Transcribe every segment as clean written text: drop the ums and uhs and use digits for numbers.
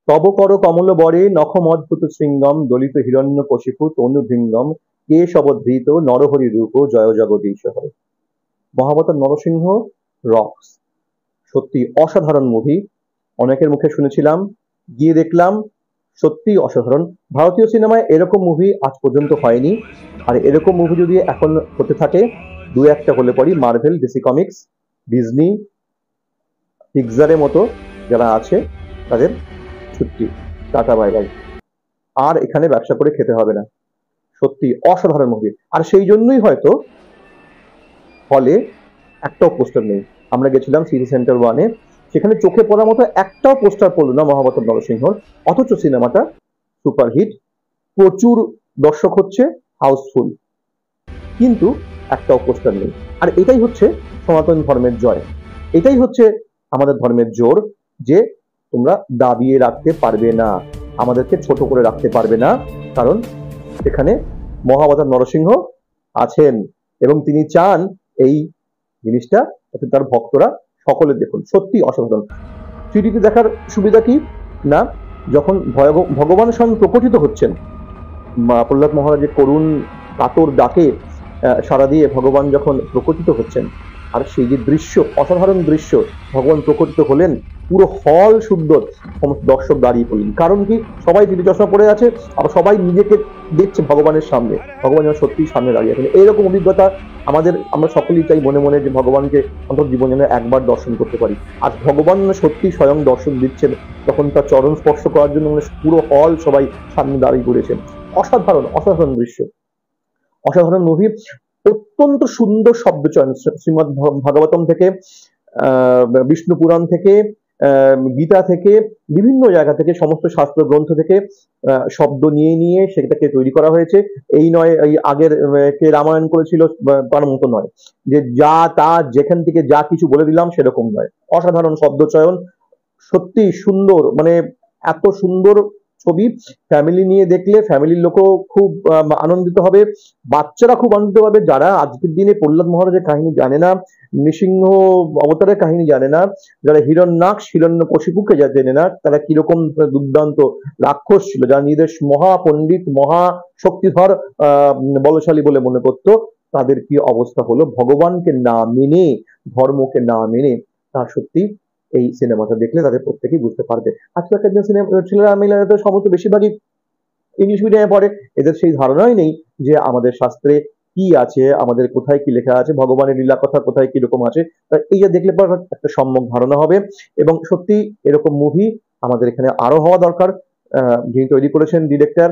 তব কর কমল বরে নখমদ্ভুত শৃঙ্গম দলিত হিরণ্য কশিপু তনুভৃঙ্গম কেশবধৃত নরহরি রূপ জয় জগদীশ হরে। মহাবতার নরসিংহ রক্স, সত্যি অসাধারণ মুভি। অনেকের মুখে শুনেছিলাম, গিয়ে দেখলাম, সত্যি অসাধারণ। ভারতীয় সিনেমায় এরকম মুভি আজ পর্যন্ত হয়নি। আর এরকম মুভি যদি এখন হতে থাকে, দু একটা হলে পরই মার্ভেল, ডিসি কমিক্স, ডিজনি, পিক্সারের মতো যারা আছে তাদের ছুটি, টাটা বাই বাই। আর এখানে ব্যবসা করে খেতে হবে না। সত্যি অসাধারণ মুভি। আর সেই জন্যই হয়তো হলে একটাও পোস্টার নেই। আমরা গেছিলাম সিটি সেন্টার 1-এ, সেখানে চোখে পড়ার মতো একটাও পোস্টার পড়লো না মহাবতার নরসিংহর। অথচ সিনেমাটা সুপারহিট, প্রচুর দর্শক হচ্ছে, হাউসফুল, কিন্তু একটাও পোস্টার নেই। আর এটাই হচ্ছে সনাতন ধর্মের জয়, এটাই হচ্ছে আমাদের ধর্মের জোর, যে তোমরা দাবিয়ে রাখতে পারবে না, আমাদেরকে ছোট করে রাখতে পারবে না, কারণ এখানে মহাবতার নরসিংহ আছেন এবং তিনি চান এই জিনিসটা যাতে তার ভক্তরা সকলে দেখুন। সত্যি অসাধারণ। থ্রিডিতে দেখার সুবিধা কি না, যখন ভগবান স্বয়ং প্রকটিত হচ্ছেন, প্রহ্লাদ মহারাজের করুণ কাতর ডাকে সাড়া দিয়ে ভগবান যখন প্রকটিত হচ্ছেন, আর সেই যে দৃশ্য, অসাধারণ দৃশ্য, ভগবান প্রকটিত হলেন, পুরো হল শুদ্ধ, সমস্ত দর্শক দাঁড়িয়ে পড়লেন। কারণ কি, সবাই টিভি চশমা পড়ে আছে, আর সবাই নিজেকে দেখছে ভগবানের সামনে, ভগবান যেন সত্যিই সামনে দাঁড়িয়ে আছেন। এইরকম অভিজ্ঞতা আমরা সকলেই চাই মনে মনে, যে ভগবানকে অন্তত জীবনে যেন একবার দর্শন করতে পারি। আর ভগবান সত্যি স্বয়ং দর্শন দিচ্ছেন, তখন তার চরণ স্পর্শ করার জন্য পুরো হল সবাই সামনে দাঁড়িয়ে পড়েছেন। অসাধারণ অসাধারণ দৃশ্য, অসাধারণ মুভি। অত্যন্ত সুন্দর শব্দচয়ন, শ্রীমদ ভাগবতম থেকে, বিষ্ণু পুরাণ থেকে, গীতা থেকে, বিভিন্ন জায়গা থেকে, সমস্ত শাস্ত্র গ্রন্থ থেকে শব্দ নিয়ে নিয়ে সেটাকে তৈরি করা হয়েছে। এই নয় এই আগের কে রামায়ণ করেছিল তার মতো নয়, যে যা তা যেখান থেকে যা কিছু বলে দিলাম সেরকম নয়। অসাধারণ শব্দচয়ন, সত্যি সুন্দর, মানে এত সুন্দর ছবি। ফ্যামিলি নিয়ে দেখলে ফ্যামিলির লোকও খুব আনন্দিত হবে, বাচ্চারা খুব আনন্দিত হবে, যারা আজকের দিনে প্রহ্লাদ মহারাজের কাহিনী জানে না, নৃসিংহ অবতারের কাহিনী জানে না, যারা হিরণ্যাক্ষ হিরণ্যকশিপুকে যা জেনে না, তারা কিরকম দুর্দান্ত রাক্ষস ছিল, যারা নিজেদের মহাপণ্ডিত মহা শক্তিধর বলশালী বলে মনে করতো, তাদের কি অবস্থা হলো ভগবানকে না মেনে, ধর্মকে না মেনে। তা সত্যি এই সিনেমাটা দেখলে তাদের প্রত্যেকেই বুঝতে পারবে। আজকালকার দিনে ছেলেরা মেয়েরা তো সমস্ত বেশিরভাগই ইংলিশ মিডিয়ামে পড়ে, এদের সেই ধারণাই নেই যে আমাদের শাস্ত্রে কি আছে, আমাদের কোথায় কি লেখা আছে, ভগবানের লীলা কথা কোথায় কি রকম আছে। এই যে দেখলে পর একটা সম্যক ধারণা হবে। এবং সত্যি এরকম মুভি আমাদের এখানে আরো হওয়া দরকার। যিনি তৈরি করেছেন ডিরেক্টর,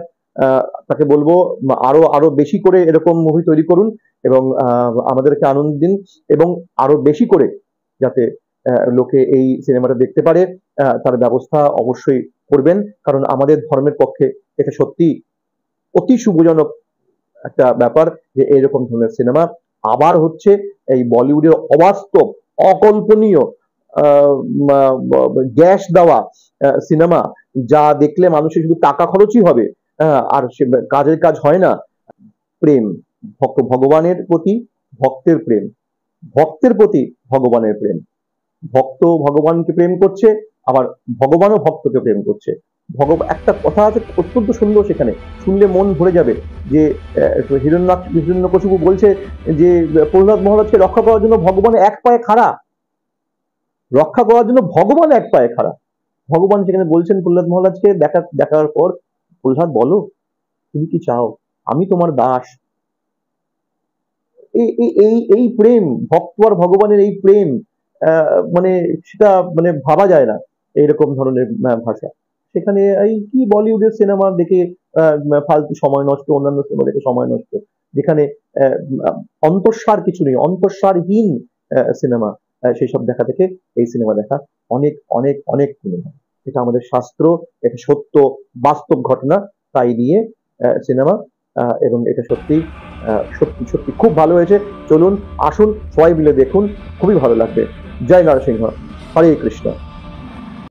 তাকে বলবো আরো আরো বেশি করে এরকম মুভি তৈরি করুন এবং আমাদেরকে আনন্দ দিন, এবং আরো বেশি করে যাতে লোকে এই সিনেমাটা দেখতে পারে তার ব্যবস্থা অবশ্যই করবেন। কারণ আমাদের ধর্মের পক্ষে এটা সত্যি অতি শুভজনক একটা ব্যাপার যে এইরকম ধরনের সিনেমা আবার হচ্ছে। এই বলিউডের অবাস্তব, অকল্পনীয়, গ্যাস দেওয়া সিনেমা, যা দেখলে মানুষের শুধু টাকা খরচই হবে, আর সে কাজের কাজ হয় না। প্রেম, ভগবানের প্রতি ভক্তের প্রেম, ভক্তের প্রতি ভগবানের প্রেম, ভক্ত ভগবানকে প্রেম করছে, আবার ভগবানও ভক্তকে প্রেম করছে। একটা কথা আছে অত্যন্ত সুন্দর, সেখানে শুনলে মন ভরে যাবে, যে হিরণ্যকশিপু বলছে যে প্রহ্লাদ মহারাজকে রক্ষা করার জন্য ভগবান এক পায়ে খাড়া, রক্ষা করার জন্য ভগবান এক পায়ে খাড়া। ভগবান সেখানে বলছেন প্রহ্লাদ মহারাজকে দেখার পর, প্রহ্লাদ বলো তুমি কি চাও, আমি তোমার দাস। এই প্রেম, ভক্ত আর ভগবানের এই প্রেম, মানে সেটা মানে ভাবা যায় না এইরকম ধরনের ভাষা। সেখানে এই কি বলিউডের সিনেমা দেখে ফালতু সময় নষ্ট, অন্যান্য সিনেমা দেখে সময় নষ্ট, যেখানে অন্তঃসার কিছু নেই, অন্তঃসারহীন সিনেমা, সেই সব দেখা থেকে এই সিনেমা দেখা অনেক অনেক অনেক গুণে। এটা আমাদের শাস্ত্র, এটা সত্য বাস্তব ঘটনা, তাই নিয়ে সিনেমা, এবং এটা সত্যি সত্যি সত্যি খুব ভালো হয়েছে। চলুন আসুন সবাই মিলে দেখুন, খুবই ভালো লাগবে। জয় নরসিংহ, হরে কৃষ্ণ।